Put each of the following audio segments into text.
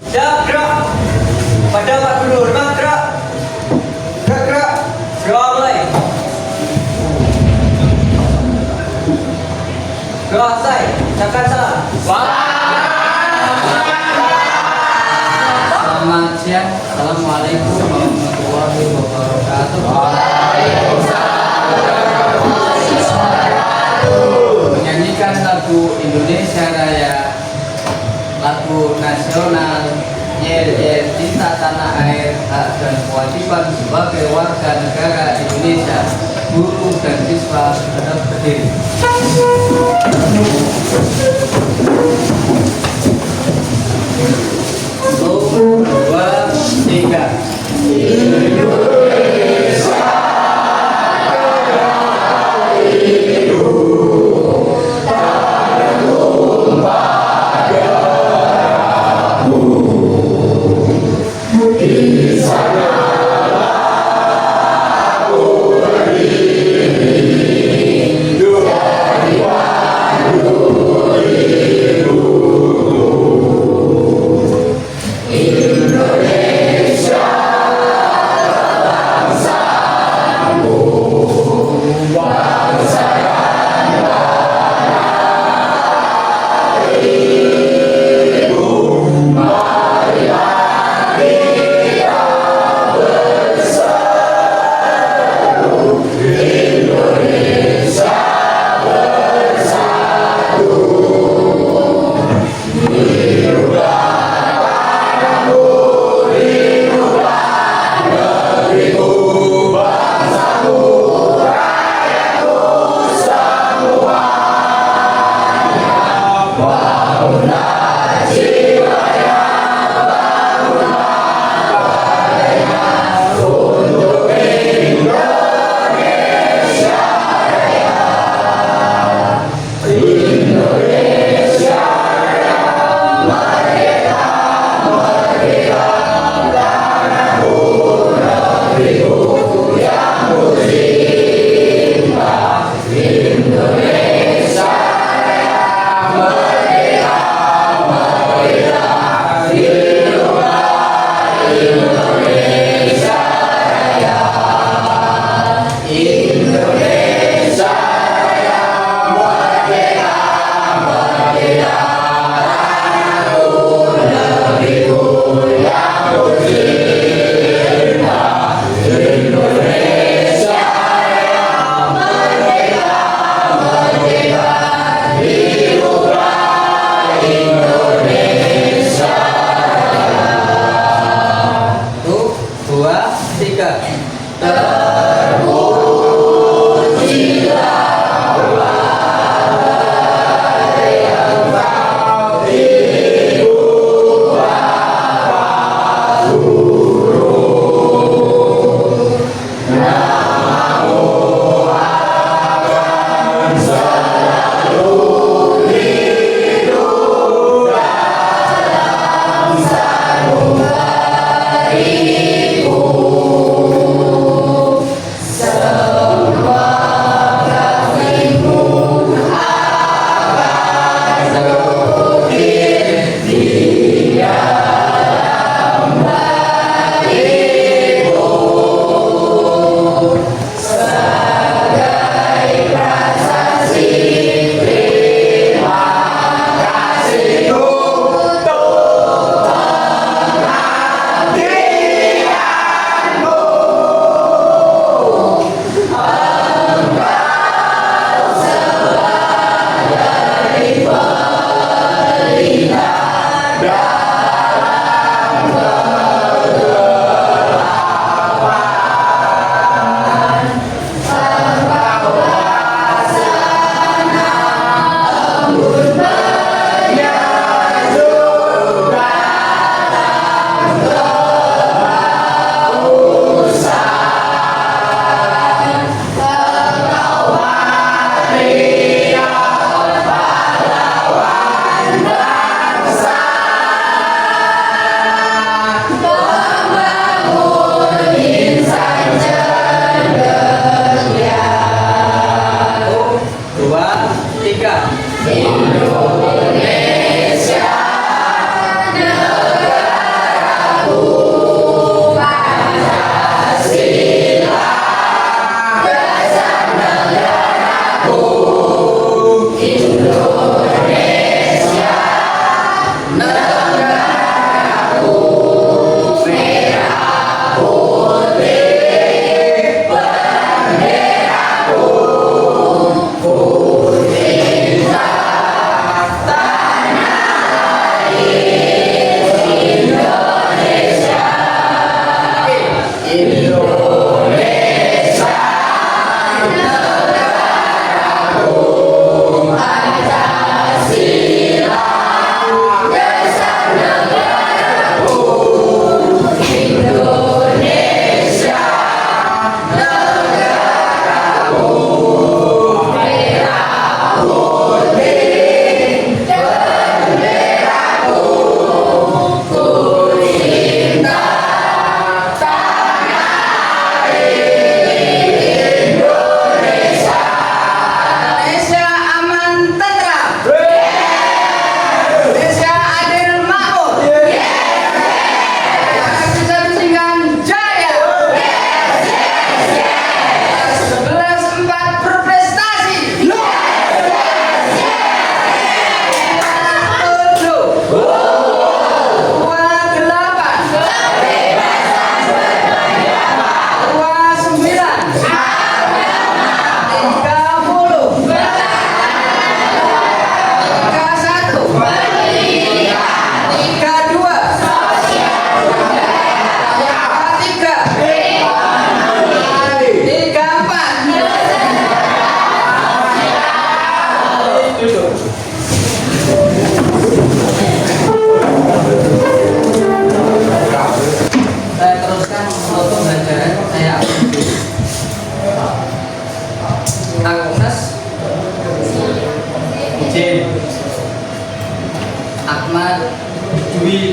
Siap, gerak. Pada Pak Guru, hormat, gerak. Gerak, gerak. Gerak, mulai. Gerak, selesai. Ucapkan salam. Selamat siang. Assalamualaikum warahmatullahi wabarakatuh. Menyanyikan lagu Indonesia Raya, lagu nasional Yel Yel Cinta Tanah Air, Hak dan Kewajiban sebagai warga negara Indonesia. Guru dan siswa tetap berdiri. 1, 2, 3.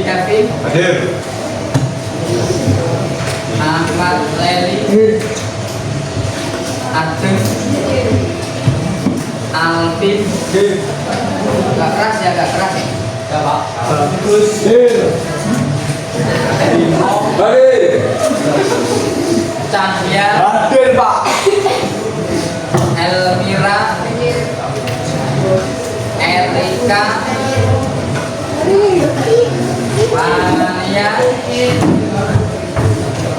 Kevin, Hadir. Ahmad Leli, Adeng, Alvin. Gak keras ya, gak keras ya. Ya Pak. Bagus. Hadir. Cahya, Hadir Pak. Elmira, Erika, Mania,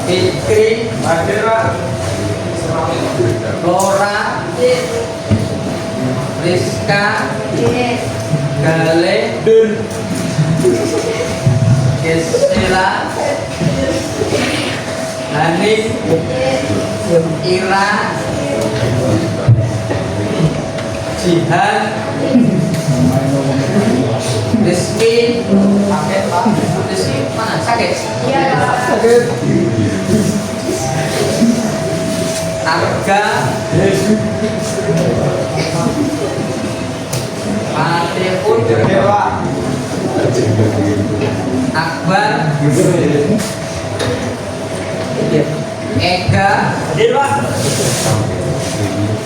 Fikri, Hadir Pak. Flora, Rizka, Gale, Hadir. Gisela, Hanif, Ira, Jihan, Rizky, sakit Pak, Rizky mana sakit? Iya. Sakit. Arga, Fatihun, Hadir Pak. Akbar, Ega, Hadir Pak.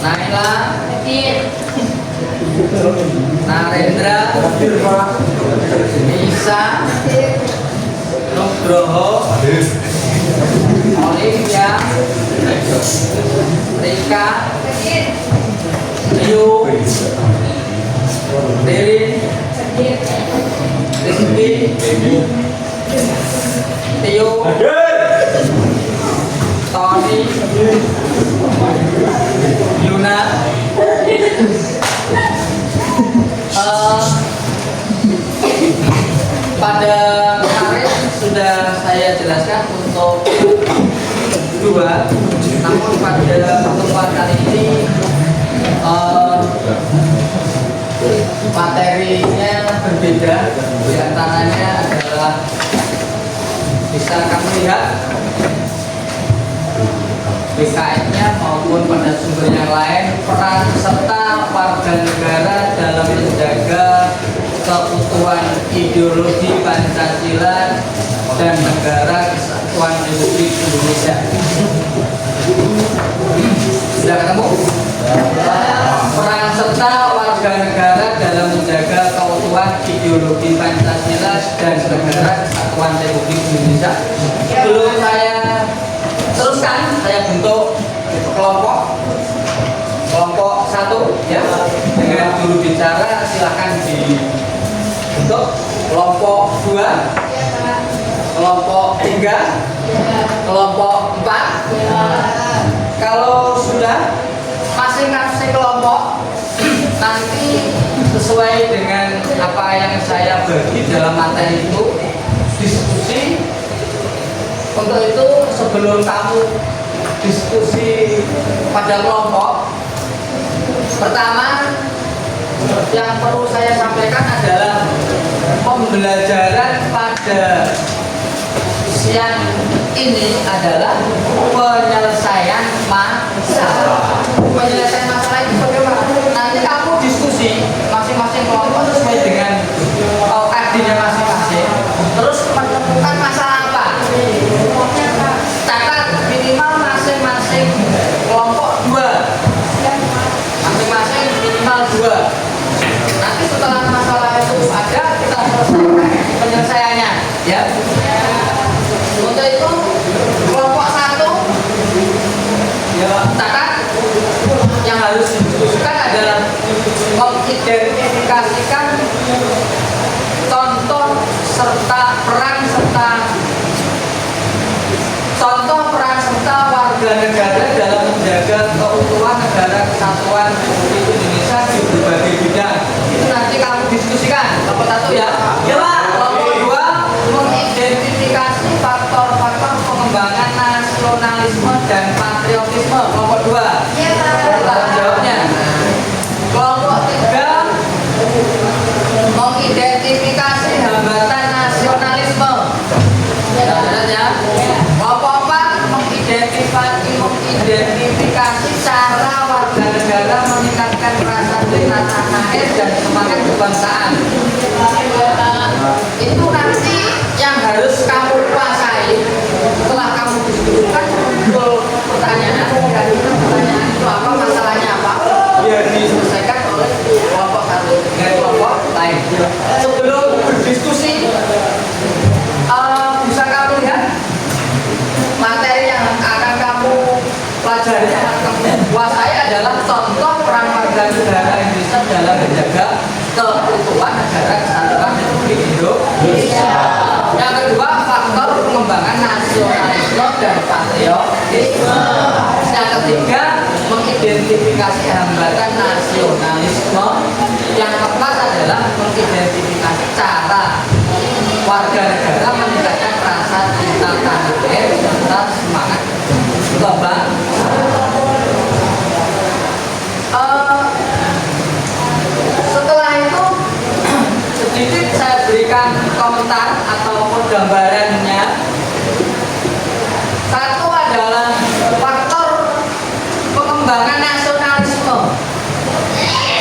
Naila, Narendra, Hadir Pak. Nisa, Nugroho, Hadir. Olivia, Rika, Rio, Ririn, Rizky, Tio, Hadir. Tony, Yuna. Pada kemarin sudah saya jelaskan untuk dua, namun pada pertemuan kali ini materinya berbeda. Di antaranya adalah bisa kamu lihat BKN-nya maupun pada sumber yang lain, peran serta warga negara dalam menjaga keutuhan ideologi Pancasila dan negara kesatuan Republik Indonesia. Sudah ketemu? Peran serta warga negara dalam menjaga keutuhan ideologi Pancasila dan negara kesatuan Republik Indonesia. Sebelum saya teruskan, saya bentuk kelompok satu ya, dengan juru bicara silahkan dibentuk. Kelompok 2, kelompok 3, kelompok 4. Kalau sudah masing-masing kelompok nanti sesuai dengan apa yang saya bagi dalam materi itu diskusi. Untuk itu sebelum kamu diskusi pada kelompok, pertama yang perlu saya sampaikan adalah pembelajaran pada siang ini adalah penyelesaian masalah. Penyelesaian masalah itu bagaimana? Nanti kamu diskusi masing-masing kelompok sesuai dengan ID-nya masing-masing. Terus menemukan masalah apa? Catat minimal masing-masing kelompok 2. Masing-masing minimal 2. Nanti setelah masalah itu ada, kita selesaikan penyelesaiannya ya. Untuk itu kelompok 1 ya, catat yang harus didiskusikan adalah mengidentifikasikan contoh peran serta warga negara dalam menjaga keutuhan negara kesatuan Republik Indonesia di berbagai bidang. Itu nanti kamu diskusikan. Kelompok 1 ya. Ya Pak. Kelompok 2 mengidentifikasi faktor-faktor pengembangan nasionalisme dan patriotisme. Kelompok 2. Iya Pak. Tanggung jawabnya. Kelompok 3 mengidentifikasi hambatan nasionalisme. Ya. Kelompok 4 mengidentifikasi cara warga negara meningkatkan rasa cinta tanah air dan semangat kebangsaan. Itu nanti nasionalisme dan patriotisme. Yang ketiga, mengidentifikasi hambatan nasionalisme. Yang keempat adalah mengidentifikasi cara warga negara meningkatkan rasa cinta tanah air serta semangat kebangsaan. Setelah itu sedikit saya berikan komentar ataupun gambarannya. Satu adalah faktor pengembangan nasionalisme.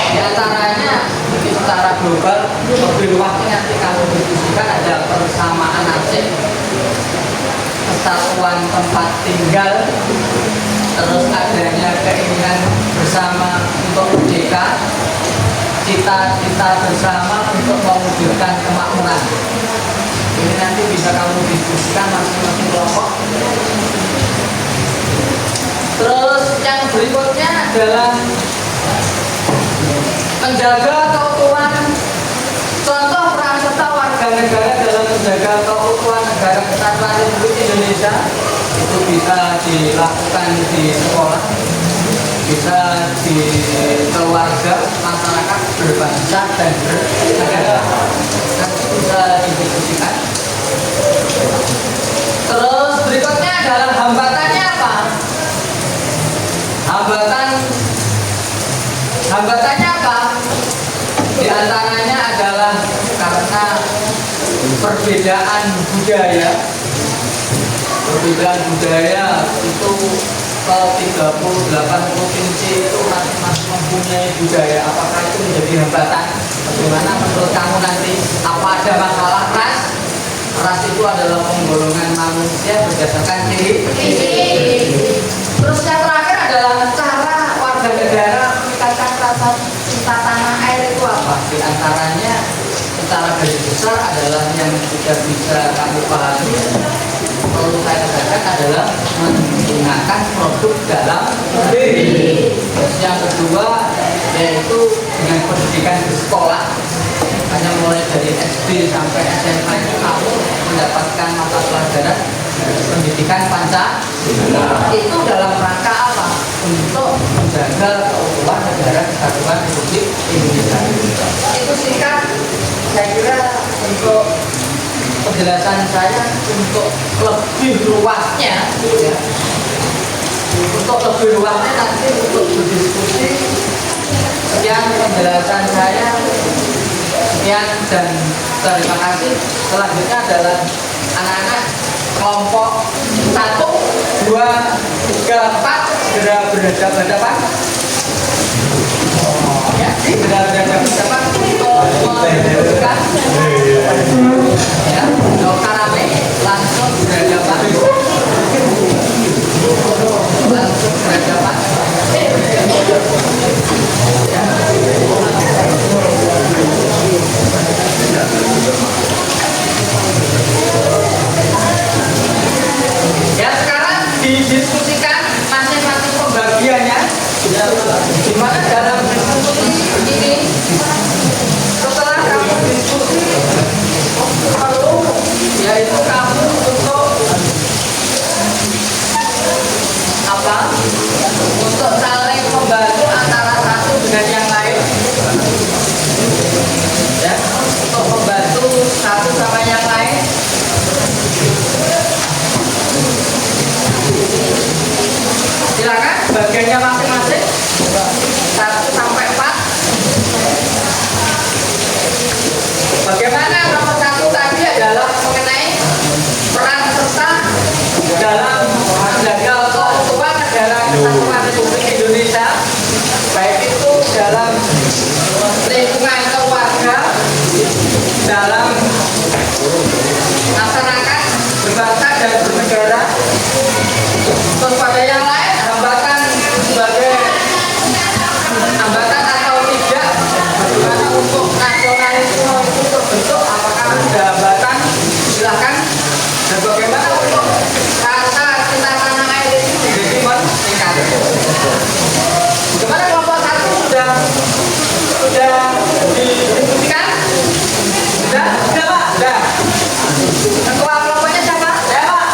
Di antaranya secara global lebih luasnya nanti kamu diskusikan ada persamaan nasib, kesatuan tempat tinggal, terus adanya keinginan bersama untuk merdeka, cita-cita bersama untuk mewujudkan kemakmuran. Ini nanti bisa kamu diskusikan masing-masing kelompok. Terus yang berikutnya adalah menjaga keutuhan. Contoh peran serta warga negara dalam menjaga keutuhan negara kesatuan Republik Indonesia itu bisa dilakukan di sekolah, bisa di keluarga, masyarakat berbangsa dan bernegara. Bisa didiskusikan. Terus berikutnya adalah hambatannya apa? Hambatannya apa? Di antaranya adalah karena perbedaan budaya. Perbedaan budaya itu ke 38 provinsi itu masing-masing mempunyai budaya. Apakah itu menjadi hambatan? Bagaimana menurut kamu nanti? Apa ada masalah ras? Ras itu adalah penggolongan manusia berdasarkan ciri. Terus yang terakhir adalah cara warga negara meningkatkan rasa cinta tanah air itu apa? Di antaranya secara garis besar adalah yang sudah bisa kamu pahami. Perlu saya katakan adalah menggunakan produk dalam negeri. Terus yang kedua yaitu dengan pendidikan di sekolah. Hanya mulai dari SD sampai SMA itu kamu mendapatkan mata pelajaran pendidikan Pancasila. Itu dalam rangka apa? Untuk menjaga keutuhan negara kesatuan Republik Indonesia. Itu singkat. Saya kira untuk penjelasan saya untuk lebih luasnya, ya. Untuk lebih luasnya nanti untuk berdiskusi. Sekian penjelasan saya. Sekian dan terima kasih. Selanjutnya adalah anak-anak kelompok 1, 2, 3, 4 segera berhadapan. Ya, segera berhadapan untuk menunjukkan ya, karame langsung berhadapan. Langsung berhadapan. Ya, sekarang didiskusikan masing-masing pembagiannya. Di mana dalam diskusi ini setelah kamu diskusi perlu yaitu kamu untuk apa? Untuk saling membantu antara satu dengan yang lain. Ya, untuk membantu satu sama yang lain. Silakan bagiannya masing-masing 1 sampai 4. Bagaimana nomor 1 tadi adalah mengenai peran serta dalam menjaga keutuhan negara kesatuan Republik Indonesia, baik itu dalam lingkungan keluarga, dalam masyarakat berbangsa dan bernegara. Terus pada yang lain hambatan sebagai hambatan atau tidak, bagaimana untuk nasionalisme itu terbentuk, apakah ada hambatan? Silahkan. Dan bagaimana untuk rasa cinta tanah air itu menjadi meningkat? Bagaimana kelompok 1 sudah didiskusikan? Sudah Pak? Sudah. Ketua kelompoknya siapa? Saya Pak.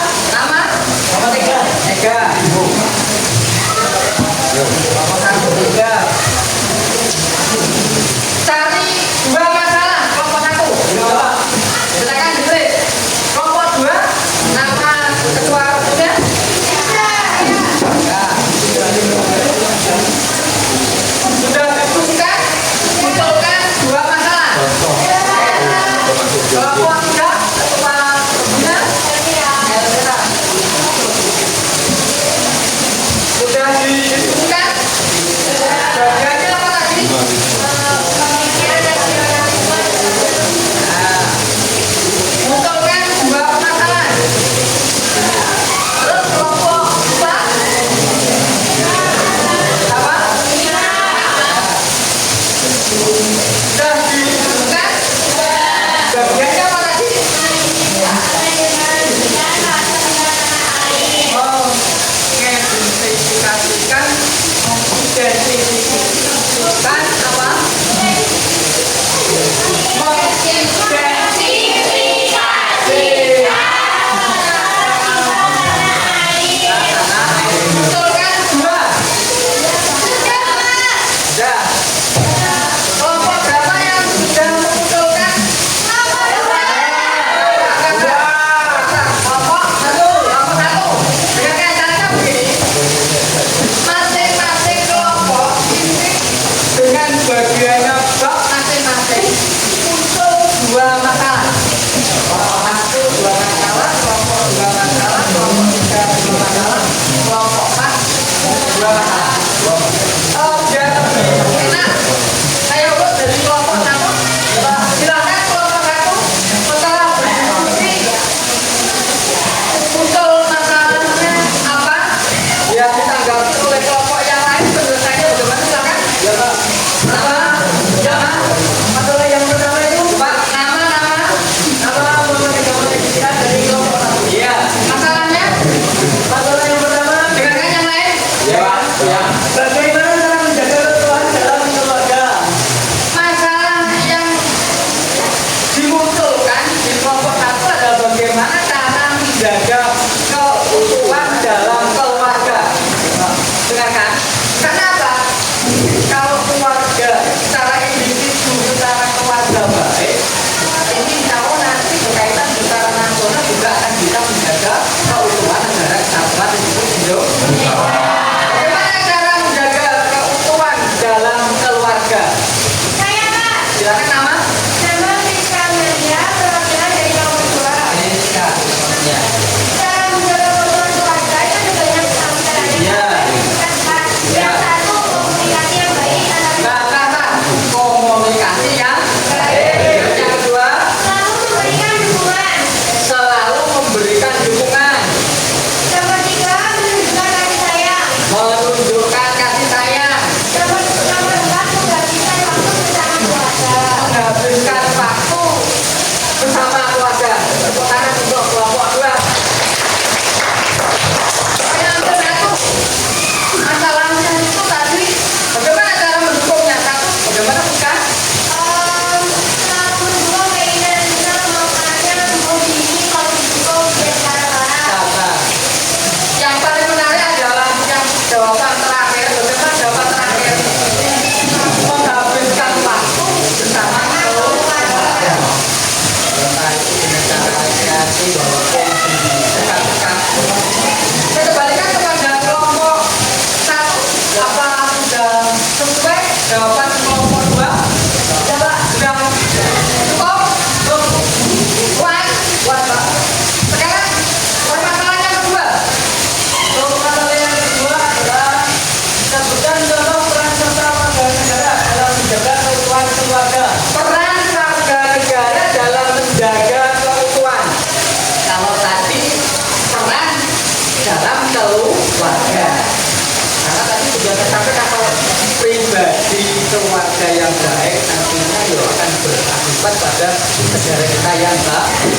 kepada negara kita yang baik.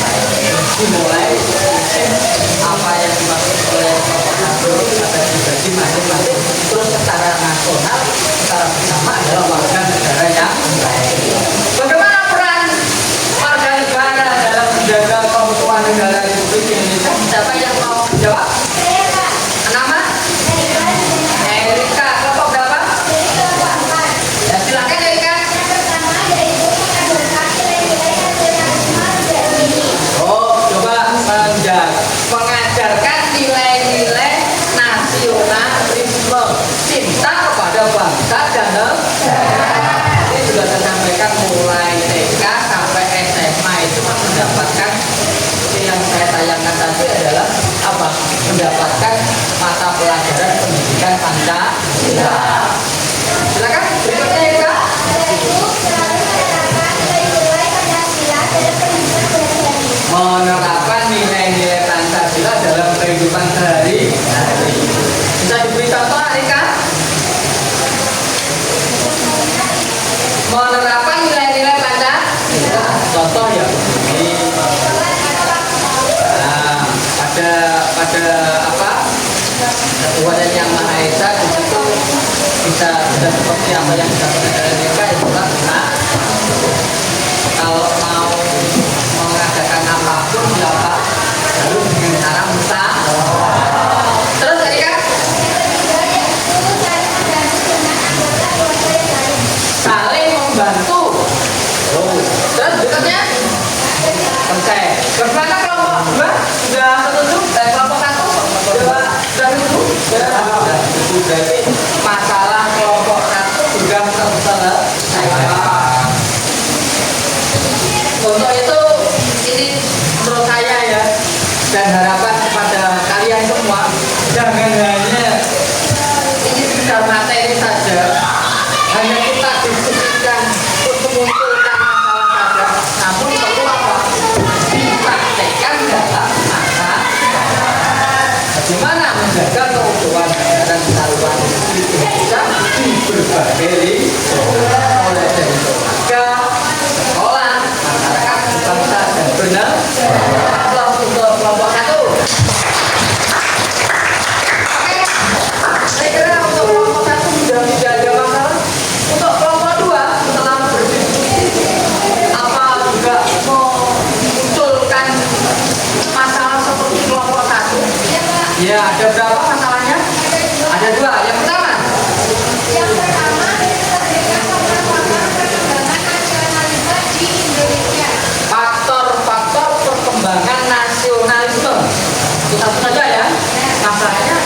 Dimulai apa yang dimaksud oleh Bapak Nasrul ada dibagi masing-masing, terus secara nasional, secara bersama adalah warga negara yang baik. Bagaimana peran warga negara dalam menjaga keutuhan negara Republik Indonesia? Siapa yang mau jawab? Nama? Erika. Kelompok berapa? Ya, silakan Erika. Oh, coba mengajarkan nilai-nilai nasionalisme, cinta kepada bangsa dan negara. Ini sudah saya sampaikan mulai TK sampai SMA itu mendapatkan yang saya tayangkan tadi adalah apa? Mendapatkan mata pelajaran pendidikan Pancasila. Silakan berikutnya Erika. Menerapkan nilai-nilai Pancasila dalam kehidupan sehari-hari. Bisa diberi contoh Erika? Menerapkan nilai-nilai Pancasila. Contoh ya ini. Nah, pada apa? Tuhan yang Maha Esa di situ bisa seperti apa yang disampaikan oleh Erika itulah benar. Kalau mau mengadakan apapun siapa harus dengan cara musyawarah. Terus tadi kan saling membantu. Oh. Terus berikutnya selesai. Bagaimana kelompok dua sudah setuju? Kelompok satu sudah setuju? Sudah setuju. Berarti masalah kelompok satu sudah terselesaikan. Untuk itu ini menurut saya ya, dan harapan kepada kalian semua, jangan hanya ini sekedar materi saja, hanya kita diskusikan untuk memunculkan masalah saja, namun perlu apa? Dipraktekkan dalam masyarakat. Bagaimana menjaga keutuhan dan kesatuan Indonesia di berbagai lingkungan, mulai dari keluarga, sekolah, masyarakat, bangsa dan benar. Aplaus untuk kelompok satu. Oke, saya kira untuk kelompok satu sudah tidak ada masalah. Untuk kelompok dua setelah berdiskusi, apa juga memunculkan masalah seperti kelompok satu? Ya, ada berapa masalahnya? Ada dua. Yang pertama. Faktor-faktor perkembangan nasionalisme. Itu satu saja ya. Masalahnya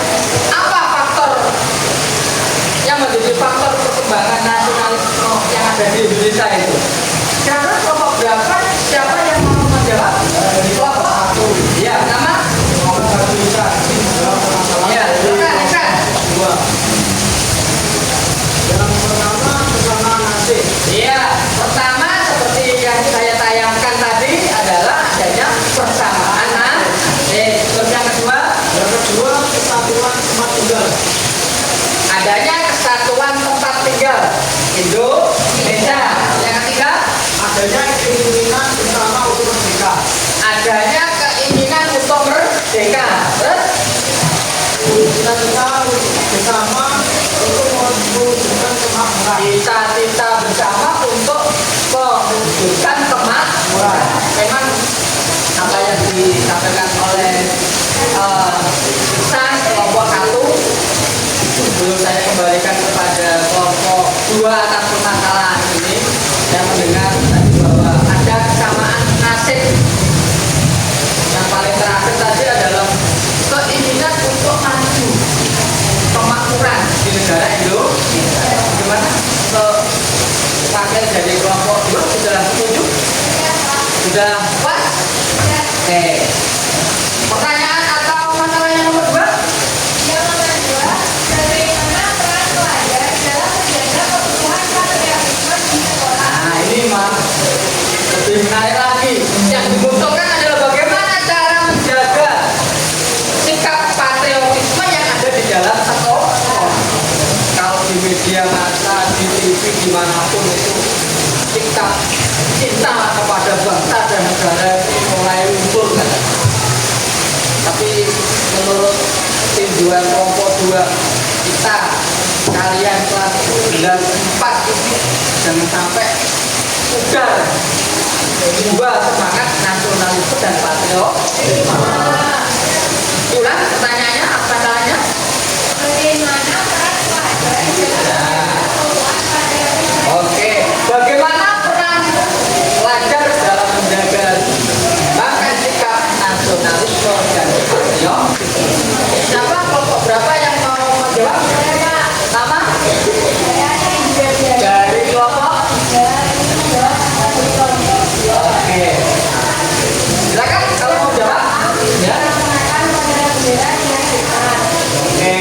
apa faktor yang menjadi faktor perkembangan nasionalisme yang ada di Indonesia itu? Kira-kira kelompok berapa? Siapa yang mau menjawab? Di kelompok satu. Ya, nama? Ya, silakan. Dua. Yang pertama bersama nasib. Iya, pertama seperti yang saya tayangkan tadi adalah adanya persamaan nasib. Terus yang kedua kesatuan tempat tinggal. Adanya kesatuan tempat tinggal Indonesia. Yang ketiga adanya keinginan bersama untuk merdeka. Adanya keinginan untuk merdeka. Terus cita-cita bersama untuk mewujudkan kemakmuran. Cita-cita bersama untuk mewujudkan kemakmuran. Memang apa yang disampaikan oleh Ihsan kelompok satu, sebelum saya kembalikan kepada kelompok dua atas permasalahan ini, saya mendengar tadi bahwa ada kesamaan nasib. Yang paling terakhir tadi adalah keinginan untuk maju, kemakmuran di negara Indonesia. Bagaimana? Wakil dari kelompok dua sudah setuju? Sudah pas? Oke. Pertanyaan atau masalah yang nomor dua? Yang nomor dua, bagaimana peran pelajar dalam menjaga keutuhan patriotisme di sekolah? Nah ini mah lebih menarik lagi. Yang dibutuhkan adalah bagaimana cara menjaga sikap patriotisme yang ada di dalam sekolah. Kalau di media massa, di TV, dimanapun itu sikap cinta kepada Tapi menurut tinjauan kelompok 2 kita, kalian kelas 94 ini jangan sampai ugal dua semangat nasionalisme dan patriotisme. Ulang pertanyaannya, apa salahnya? Bagaimana peran Oke, bagaimana peran pelajar dalam menjaga bahkan sikap nasionalisme dan patriotisme? Siapa kelompok berapa yang mau menjawab? Nama? Dari kelompok? Oke, silakan kalau mau jawab. Ya. Oke,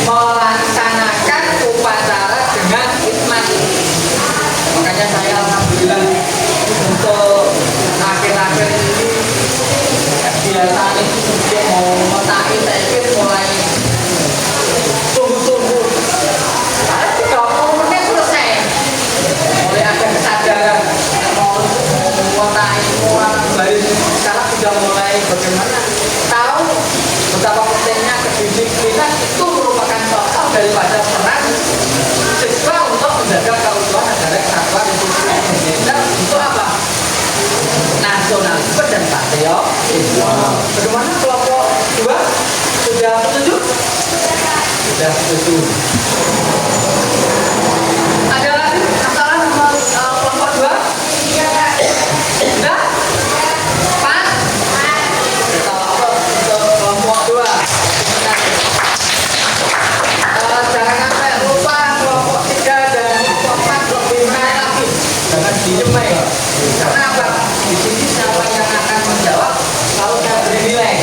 melaksanakan upacara dengan hikmat. Makanya saya alhamdulillah untuk akhir-akhir ini biasanya itu mau mentakin saya pikir mulai sungguh-sungguh. Karena 30 menit selesai. Mulai ada kesadaran mau mentakin orang baris. Sekarang sudah mulai bagaimana tahu betapa pentingnya kedisiplinan itu merupakan contoh daripada peran siswa untuk menjaga keutuhan negara kesatuan Republik Indonesia untuk apa? Nasionalisme dan patriotisme. Bagaimana kelompok 2 sudah setuju? Sudah setuju. Ada lagi masalah sama kelompok 2? Sudah? Pas? Untuk kelompok 2. Jangan sampai lupa kelompok 3 dan kelompok 4 lebih menarik lagi. Jangan diem ya. Karena apa? Di sini siapa yang akan menjawab kalau saya beri nilai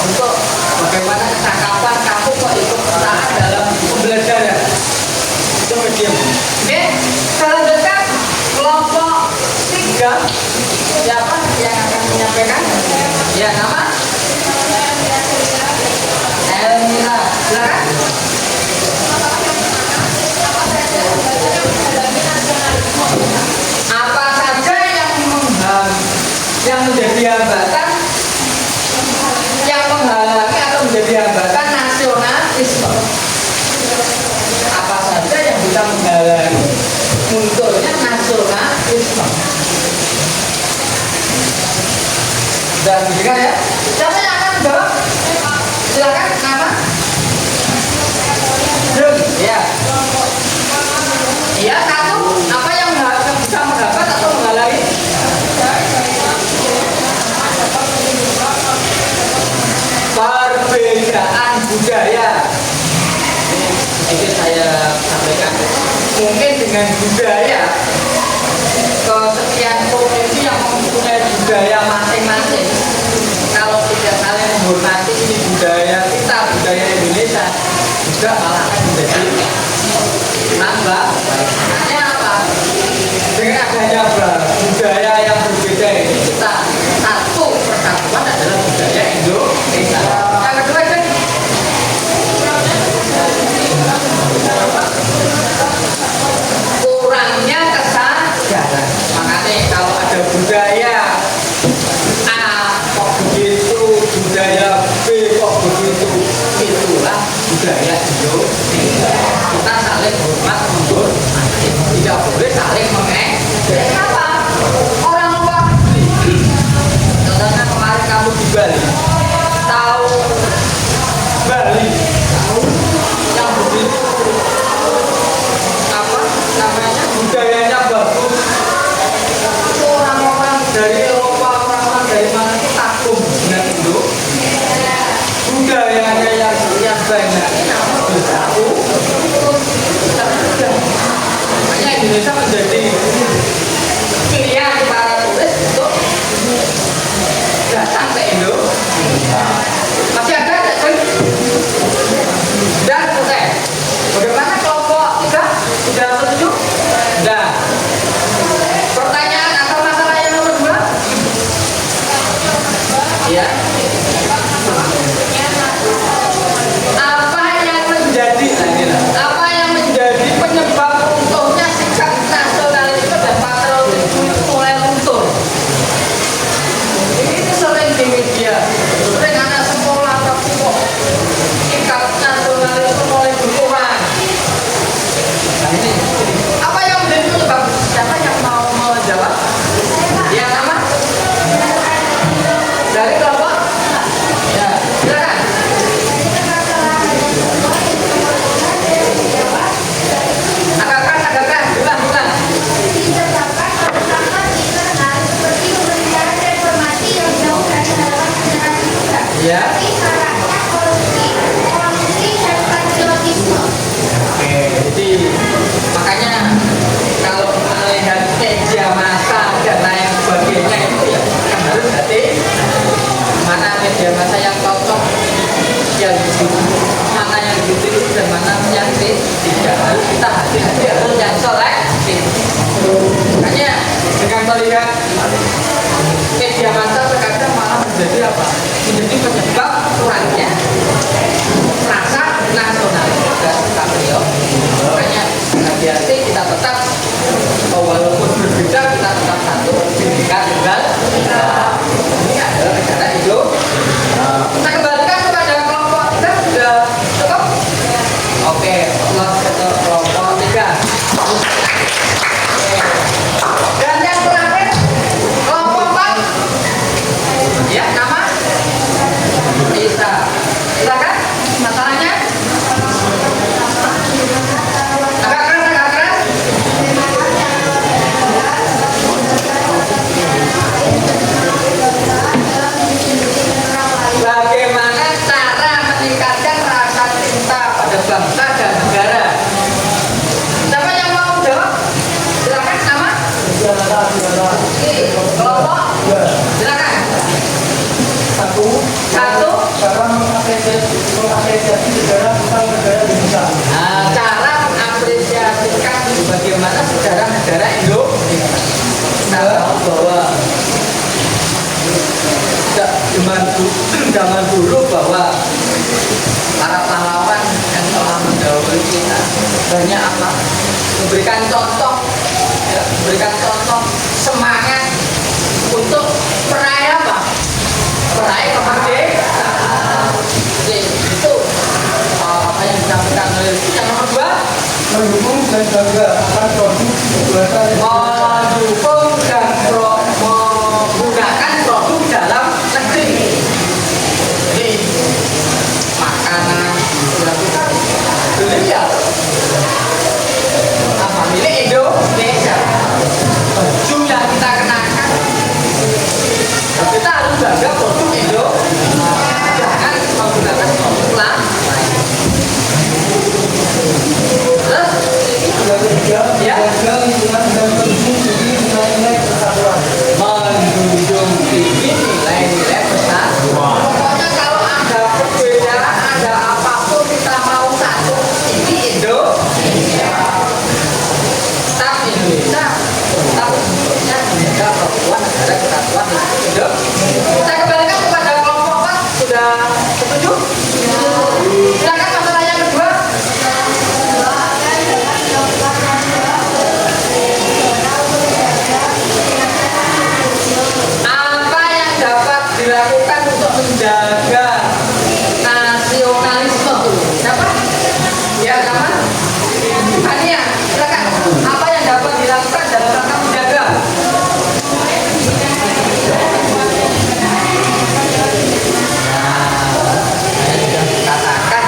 untuk bagaimana kecakapan kamu kok ikut serta dalam pembelajaran. Itu medium. Oke, selanjutnya kelompok 3 siapa yang akan menyampaikan? Ya, nama? Elmira, silakan. Apa saja yang menjadi hambatan, yang menghalangi atau menjadi hambatan nasionalisme? Apa saja yang bisa menghalangi munculnya nasionalisme? Dan dengar ya, siapa yang akan jawab? Silakan, nama? Ya. Iya, satu. Apa yang bisa menghambat atau menghalangi? Perbedaan budaya. Ini saya sampaikan. Mungkin dengan budaya kesekian provinsi yang mempunyai budaya masing-masing, kalau tidak saling menghormati ini budaya kita, budaya Indonesia, juga malah akan menjadi nambah. Makanya apa? Dengan adanya budaya yang berbeda ini, kita satu persatuan adalah budaya Indonesia. Yang kedua kan kurangnya kesadaran. Makanya kalau ada budaya A kok begitu, budaya B kok begitu, itulah budaya Indonesia. Kita saling hormat, menghormati, tidak boleh saling mengejek. Kenapa? Orang luar negeri, contohnya kemarin kamu di Bali, tahu Bali, tahu yang begitu apa namanya budayanya bagus. Itu orang-orang dari Eropa, orang-orang dari mana itu takut dengan Indo. Budayanya yang sekian banyak ini namun bersatu. Makanya Indonesia menjadi pilihan para turis untuk datang ke Indonesia. korupsi dan patriotisme. Oke, jadi makanya kalau melihat media massa dan lain sebagainya itu ya harus hati mana media massa yang cocok yang mana yang dituju dan mana yang tidak, harus kita hati-hati, harus yang selektif. Makanya dengan melihat media massa terkadang malah menjadi apa? Menjadi penyebab kurangnya rasa nasionalisme dan patriot. Makanya hati-hati, kita tetap walaupun berbeda kita tetap satu Bhinneka Tunggal Ika. Ini adalah negara Indonesia. Kita kembalikan kepada kelompok kita sudah cukup. Oke, plus ke kelompok 3. Dan yang terakhir kelompok 4. Ya, nama Isa. Silakan masalahnya. Agak keras, agak keras. Bagaimana cara meningkatkan rasa cinta pada bangsa dan negara? Siapa yang mau jawab? Silakan nama. Kelompok. Silakan. Satu. Cara mengapresiasi negara tentang negara Indonesia. Nah, cara mengapresiasikan bagaimana sejarah negara Indonesia. Kita tahu bahwa zaman dulu bahwa para pahlawan yang telah mendahului kita banyak apa? Memberikan contoh, ya, memberikan contoh semangat untuk meraih apa? Meraih kemerdekaan. Jadi itu apa yang disampaikan oleh yang nomor 2, Mendukung dan bangga akan produk buatan mendukung dan menggunakan produk dalam negeri. Jadi makanan dilakukan beliau apa milik Indonesia. Baju yang kita kenakan kita harus bangga produk Indonesia. Jangan menggunakan produk lain. Terus yang ketiga, ya, menjaga lingkungan dan mendukung tinggi nilai-nilai persatuan. menjunjung tinggi nilai-nilai persatuan. Pokoknya kalau ada perbedaan, ada apapun kita mau satu. Ini Indonesia. Tetap Indonesia. Tetap bentuknya menjaga persatuan negara kesatuan Indonesia. Kita kembalikan kepada kelompok 4. Sudah setuju? Silakan masalah yang kedua. Apa yang dapat dilakukan untuk menjaga nasionalisme? Siapa? Ya, nama? Ania, silakan. Apa yang dapat dilakukan dalam rangka menjaga? Nah, saya sudah katakan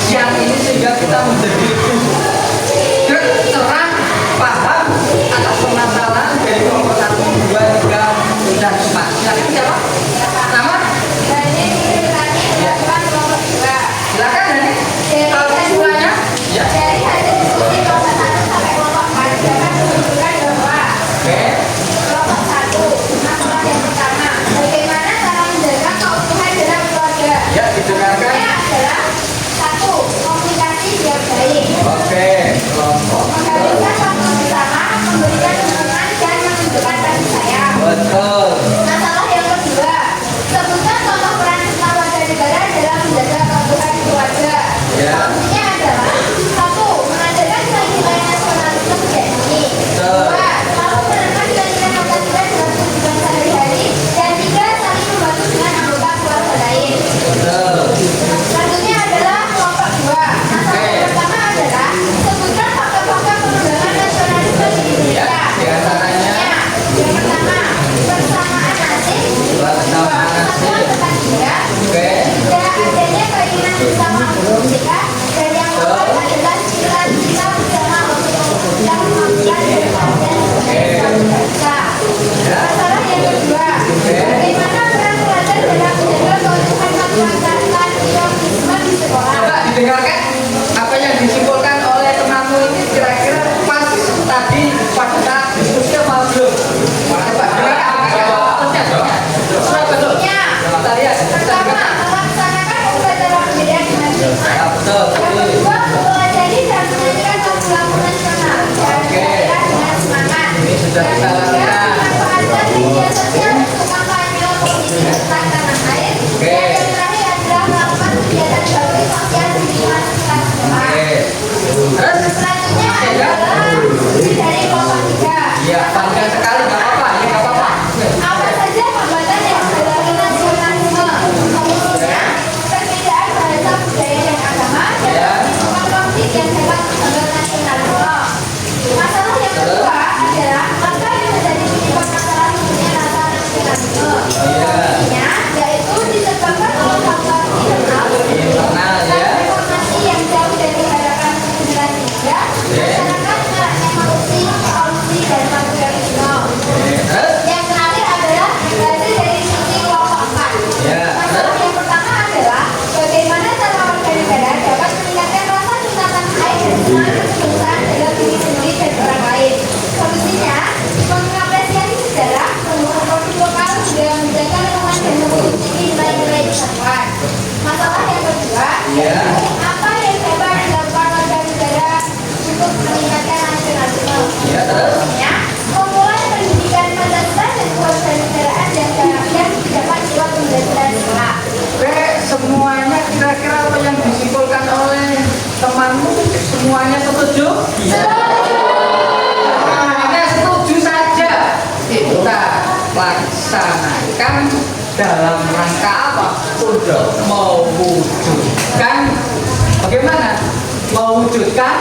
siang ini sehingga kita menjadi lebih terang, paham atas permasalahan dari kelompok 1, 2, 3, dan 4. Silakan siapa? Nama? Silakan Dani. Kalau kesimpulannya? Ya. Dari hasil diskusi kelompok 1 sampai kelompok 4 dapat menunjukkan bahwa Oke. kelompok 1 masalah yang pertama, bagaimana cara menjaga keutuhan dalam keluarga. Ya, didengarkan. Yang adalah 1. Komunikasi yang baik. Oke, kelompok. Menghabiskan waktu bersama, memberikan dukungan dan menunjukkan kasih sayang. Betul. Masalah yang kedua, sebutkan contoh peran serta warga negara dalam menjaga keutuhan keluarga. Ya. Solusinya adalah 1. Mengajarkan nilai-nilai nasionalisme sejak dini. 2. Selalu menekan nilai-nilai Pancasila dalam kehidupan sehari-hari. Dan 3. Saling membantu dengan anggota keluarga lain. Betul. Selanjutnya adalah kelompok 2. Masalah yang pertama adalah sebutkan fakta-fakta pengembangan nasionalisme di Ya, Indonesia. di antaranya. Yang pertama, persamaan nasib. Persamaan nasib. Persatuan tetangga. Oke. Tidak adanya keinginan bersama untuk kita. Dan yang keempat adalah cita-cita bersama untuk mewujudkan kemampuan dan kemampuan sebagai suatu bangsa. Ya. Masalah yang kedua, bagaimana peran pelajar dalam menjaga keutuhan masyarakat ideologisme di sekolah. Coba didengarkan apa yang disimpulkan oleh temanmu ini kira-kira pas tadi pada saat diskusi apa belum? Coba dengarkan. Sesuai betul. Kita lihat. Kita Pertama, dengarkan. melaksanakan upacara pemberian mahasiswa. Ya, betul. Yang kedua, mempelajari dan menyanyikan lagu-lagu nasional dan Oke. daerah dengan semangat. Ini sudah Yang kita ketiga, lakukan. memanfaatkan media sosial untuk kampanye politik tentang tanah air. Oke. Dan yang terakhir adalah melakukan kegiatan bakti sosial di lingkungan sekitar sekolah. Oke. Terus? Selanjutnya Oke, ya. adalah dari kelompok 3. Ya, panjang sekali nggak apa-apa. Ini nggak apa-apa. Apa saja hambatan yang menghalangi nasionalisme? Solusinya, perbedaan bahasa, budaya, dan agama Ya. dapat menimbulkan konflik yang dapat menghambat nasionalisme. Masalah yang kedua adalah apa yang menjadi penyebab masalah munculnya rasa nasionalisme. Iya. Solusinya, yaitu disebabkan oleh faktor internal Internal, ya. reformasi yang jauh dari harapan generasi muda, masyarakat maraknya korupsi, korupsi, dan patriarkisme. Oke. Terus? Yang terakhir adalah hasil dari diskusi kelompok 4. Ya. Masalah yang pertama adalah bagaimana cara warga negara dapat meningkatkan rasa cinta tanah air dan semangat kebangsaan dalam diri sendiri dan orang lain. Solusinya, mengapresiasi sejarah, mendukung produk lokal, hingga menjaga lingkungan dan memiliki nilai-nilai persatuan. Masalah yang kedua, Ya. apa yang dapat dilakukan warga negara untuk meningkatkan nasionalisme? Ya, terus? Solusinya, memulai pendidikan Pancasila dan kewarganegaraan dan keabdian dapat lewat pembelajaran sekolah. Oke, semuanya kira-kira apa yang disimpulkan oleh temanmu semuanya setuju? Iya. Hanya setuju saja. Kita laksanakan dalam rangka apa? Untuk mewujudkan bagaimana? Mewujudkan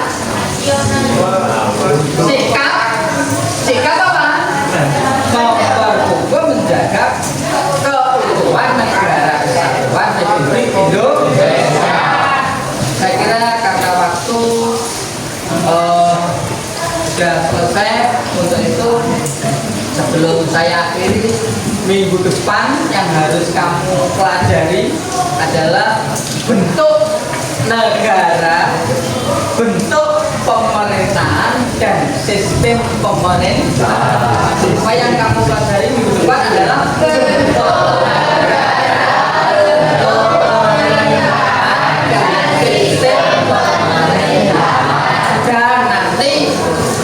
sikap apa? Memperkuat menjaga keutuhan negara kesatuan Republik Indonesia. Saya kira karena waktu sudah selesai untuk itu sebelum saya akhiri minggu depan yang harus kamu pelajari adalah bentuk negara, bentuk pemerintahan dan sistem pemerintahan. Semua yang kamu pelajari minggu depan adalah bentuk negara, bentuk pemerintahan dan sistem pemerintahan. Dan nanti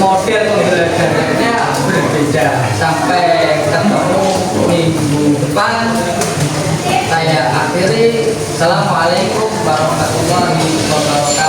model pembelajarannya berbeda. Sampai ketemu minggu depan. Saya akhiri. Assalamualaikum warahmatullahi wabarakatuh.